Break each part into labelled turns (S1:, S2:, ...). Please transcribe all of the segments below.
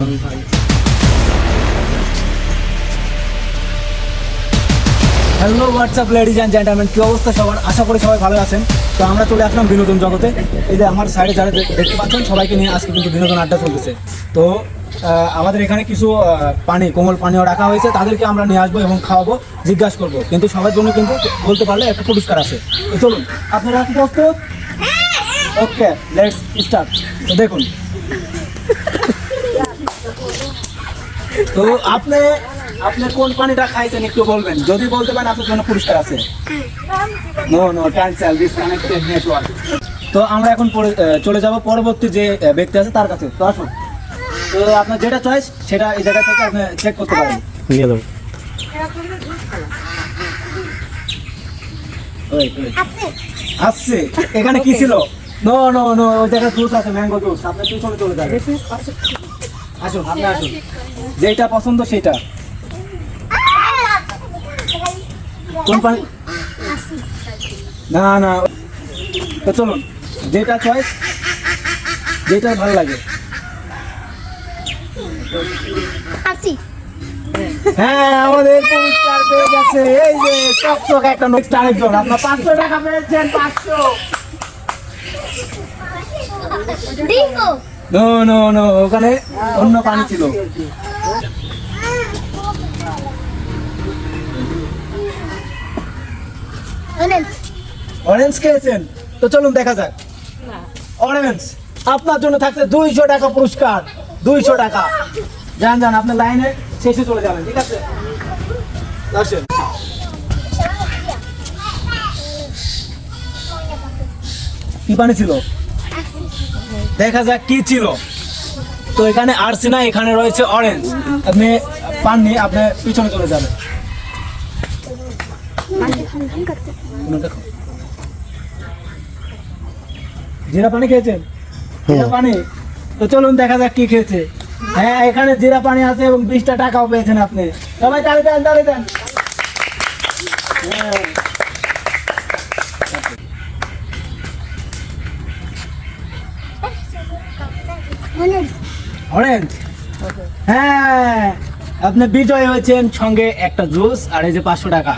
S1: Hello WhatsApp ladies and gentleman, কি অবস্থা সবার? আশা করি সবাই ভালো আছেন। তো আমরা চলে আসলাম বিনোদন জগতে। এই যে আমার সাইডে যারা দেখতে পাচ্ছেন সবাইকে নিয়ে আজকে কিন্তু বিনোদন আড্ডা চলতেছে। তো আমাদের এখানে কিছু কোমল পানীয় রাখা হয়েছে, তাদেরকে আমরা নিয়ে আসবো এবং খাওয়াবো, জিজ্ঞাসা করবো, কিন্তু সবার জন্য কিন্তু বলতে পারলে একটা পুরস্কার আছে। তো চলুন, আপনারা কি প্রস্তুত? ওকে, লেটস স্টার্ট। তো দেখুন, তো আপনি কোন পানিটা খাইছেন একটু বলবেন। যদি বলতে পারেন আপনার জন্য পুরস্কার আছে। No cancel disconnected network. তো আমরা এখন চলে যাব পরবর্তী যে ব্যক্তি আছে তার কাছে। তো আসুন, তো আপনার যেটা চয়েস সেটা এই জায়গা থেকে আপনি চেক করতে পারেন। আসছে এখানে কি ছিল? নো ওই জায়গায় জুস আছে, ম্যাঙ্গো জুস। আপনার পিছনে চলে যাবে। আসুন, আপনি আসুন, যেটা পছন্দ সেটা। কোন পানি? না, তো চলুন, যেটা চয়েস, যেটা ভালো লাগে। হ্যাঁ, আমাদের পুরস্কার পেয়ে গেছে। এই যে চকচক একটা নেক্সট আরেকজন। আপনার 500 টাকা পেয়েছেন। 500। নো ওখানে অন্য পানি ছিল। অরেঞ্জ খেয়েছেন? তো চলুন দেখা যাক। অরেঞ্জ, আপনার জন্য থাকছে 200 টাকা পুরস্কার। 200 টাকা। যান আপনার লাইনে শেষে চলে যাবেন, ঠিক আছে? আসেন। কি পানি ছিল? দেখা যাক কি ছিল। তো এখানে আরসি না, এখানে রয়েছে অরেঞ্জ। আপনি পাননি, আপনি পিছনে চলে যাবেন। জিরা পানি খেয়েছেন? জিরা পানি। তো চলুন দেখা যাক কি খেয়েছে। হ্যাঁ, এখানে জিরা পানি আছে এবং 20টা টাকাও পেয়েছেন আপনি। সবাই তালি দেন। অরেঞ্জ। হ্যাঁ, আপনি বিজয় হয়েছেন, সঙ্গে একটা জুস আর এই যে 500 টাকা।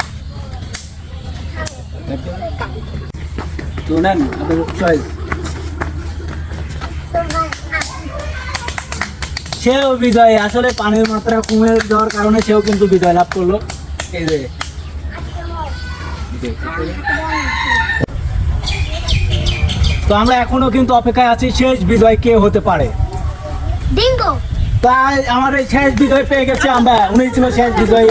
S1: তো নেন আপনার চয়েস। সেও বিজয়। আসলে পানির মাত্রা কমে যাওয়ার কারণে সেও কিন্তু বিজয় লাভ করলো। এই যে তো আমরা এখনো কিন্তু অপেক্ষায় আছি, শেষ বিজয় কে হতে পারে। তাই আমার এই শেষ বিজয় পেয়ে গেছে আমরা। উনি ছিল শেষ বিজয়ী।